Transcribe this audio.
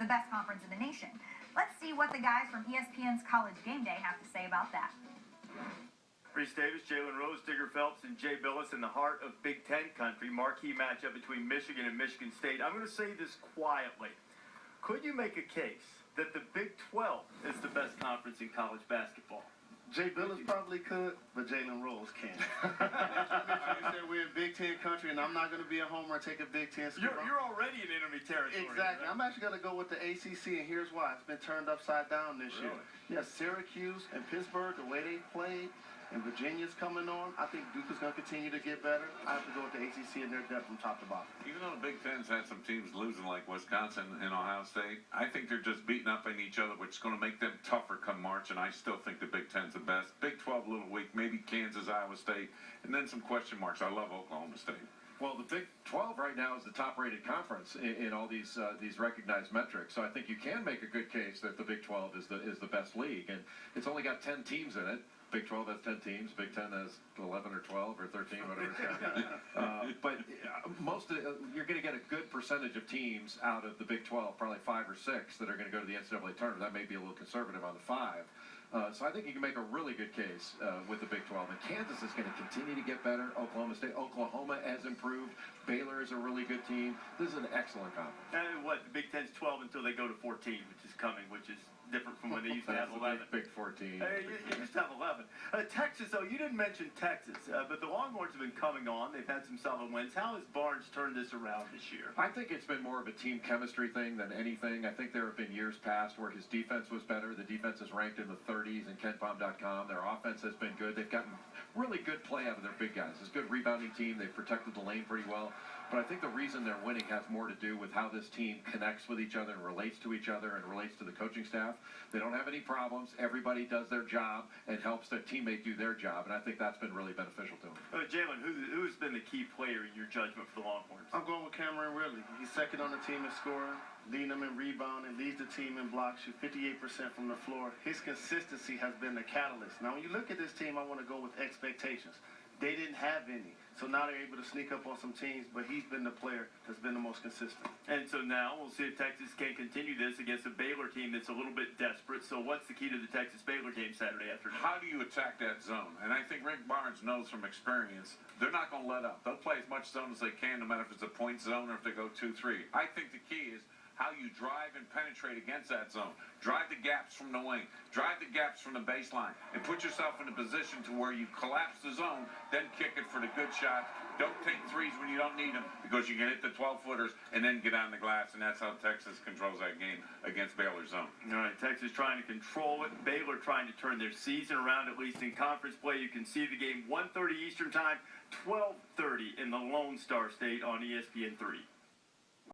the best conference in the nation. Let's see what the guys from ESPN's College Game Day have to say about that. Reese Davis, Jalen Rose, Digger Phelps, and Jay Billis in the heart of Big Ten country. Marquee matchup between Michigan and Michigan State. I'm going to say this quietly. Could you make a case that the Big 12 is the best conference in college basketball? Jay Billis probably could, but Jalen Rose can't. You said we're in Big Ten country, and I'm not going to be a homer and take a Big Ten scoop. You're already in enemy territory. Exactly. Right? I'm actually going to go with the ACC, and here's why. It's been turned upside down this year. Yes, Syracuse and Pittsburgh, the way they played, and Virginia's coming on. I think Duke is going to continue to get better. I have to go with the ACC and their depth from top to bottom. Even though the Big Ten's had some teams losing like Wisconsin and Ohio State, I think they're just beating up on each other, which is going to make them tougher come March, and I still think the Big Ten's the best. Big 12 a little weak, maybe Kansas, Iowa State, and then some question marks. I love Oklahoma State. Well, the Big 12 right now is the top-rated conference in all these recognized metrics. So I think you can make a good case that the Big 12 is the best league, and it's only got 10 teams in it. Big 12 has 10 teams. Big 10 has 11 or 12 or 13, whatever it's got. But you're going to get a good percentage of teams out of the Big 12, probably 5 or 6 that are going to go to the NCAA tournament. That may be a little conservative on the 5. So I think you can make a really good case with the Big 12. And Kansas is going to continue to get better. Oklahoma State, Oklahoma has improved. Baylor is a really good team. This is an excellent conference. And the Big Ten's 12 until they go to 14, which is coming, which is different from when they used to have 11. Big 14. You used to have 11. Texas, though, you didn't mention Texas, but the Longhorns have been coming on. They've had some solid wins. How has Barnes turned this around this year? I think it's been more of a team chemistry thing than anything. I think there have been years past where his defense was better. The defense is ranked in the 30s in KenPom.com. Their offense has been good. They've gotten really good play out of their big guys. It's a good rebounding team. They've protected the lane pretty well. But I think the reason they're winning has more to do with how this team connects with each other and relates to each other and relates to the coaching staff. They don't have any problems. Everybody does their job and helps their teammate do their job, and I think that's been really beneficial to them. Jalen, who's been the key player in your judgment for the Longhorns? I'm going with Cameron Ridley. He's second on the team in scoring, leading them in rebounding, leads the team in blocks, shoot 58% from the floor. His consistency has been the catalyst. Now, when you look at this team, I want to go with expectations. They didn't have any. So now they're able to sneak up on some teams, but he's been the player that's been the most consistent. And so now we'll see if Texas can continue this against a Baylor team that's a little bit desperate. So what's the key to the Texas-Baylor game Saturday afternoon? How do you attack that zone? And I think Rick Barnes knows from experience, they're not going to let up. They'll play as much zone as they can, no matter if it's a point zone or if they go 2-3. I think the key is how you drive and penetrate against that zone. Drive the gaps from the wing. Drive the gaps from the baseline. And put yourself in a position to where you collapse the zone, then kick it for the good shot. Don't take threes when you don't need them, because you can hit the 12-footers and then get on the glass, and that's how Texas controls that game against Baylor's zone. All right, Texas trying to control it. Baylor trying to turn their season around, at least in conference play. You can see the game 1:30 Eastern Time, 12:30 in the Lone Star State on ESPN3.